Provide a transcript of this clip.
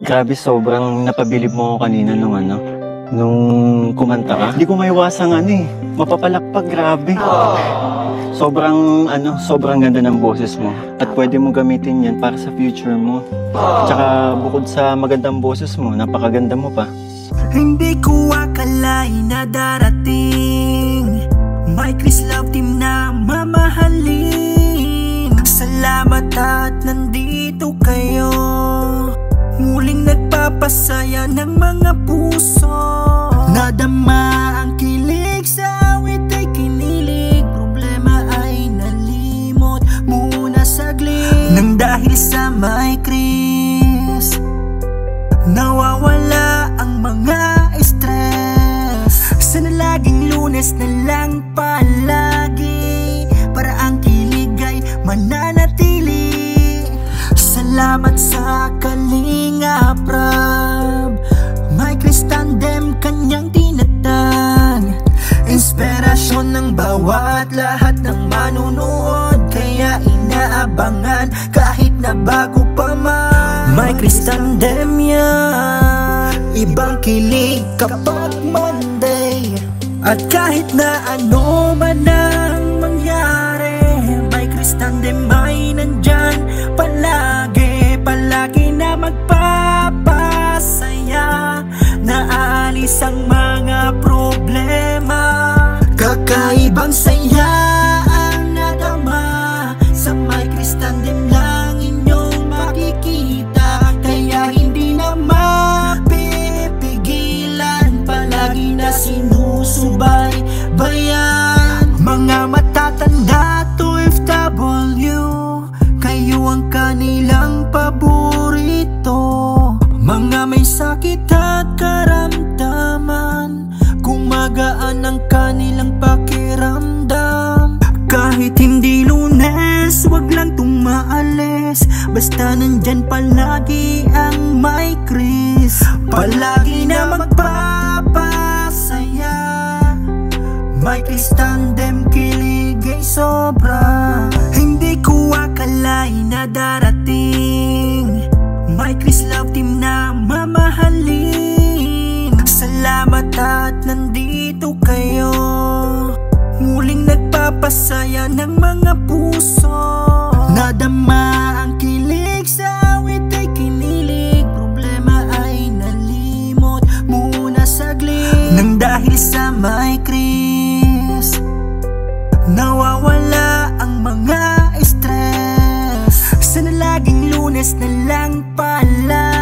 Grabe, sobrang napabilib mo ako kanina nung kumanta ka. Hindi ko maiwasang mapapalakpak, grabe. Sobrang ganda ng boses mo. At pwede mo gamitin yan para sa future mo. Tsaka bukod sa magandang boses mo, napakaganda mo pa. Hindi ko akalain na darating My Chris Love Team na mamahalin. Salamat at nandito kayo, muling nagpapasaya ng mga puso. Nadama ang kilig, sa awit ay kinilig, problema ay nalimot muna saglit. Nang dahil sa My Chris, nawawala ang mga stress. Sana laging Lunes na lang palagi, para ang kilig ay mananatili. Salamat sa Kalinga Prab, My Chris Tandem kanyang tinatag. Inspirasyon ng bawat lahat ng manunood, kaya inaabangan kahit na bago pa man. My Chris Tandem yan, ibang kilig kapag Monday. At kahit na ano man ang mangyari, My Chris Tandem ay nandyan palagi. Palagi na magpapasaya, naalis ang mga problema. Kakaibang saya ang nadama, sa My Chris Tandem lang inyong makikita. Kaya hindi na mapipigilan, palagi na sinusubaybayan. Mga matatanda to FW, kayo ang kanilang paborito. Mga may sakit at karamdaman, gumagaan ang kanilang pakiramdam. Kahit hindi Lunes, wag lang tumaalis, basta nandyan palagi ang My Chris. Palagi na magpapasaya, My Chris Tandem kilig ay sobra. Hindi ko akalain na darating My Chris Love Team na mamahalin. Salamat at nandito kayo, muling nagpapasaya ng mga puso. Nadama ang kilig, sa awit ay kinilig, problema ay nalimot muna saglit. Nang dahil sa My Chris, nawawala ang mga stress. Sana laging Lunes na lang pala,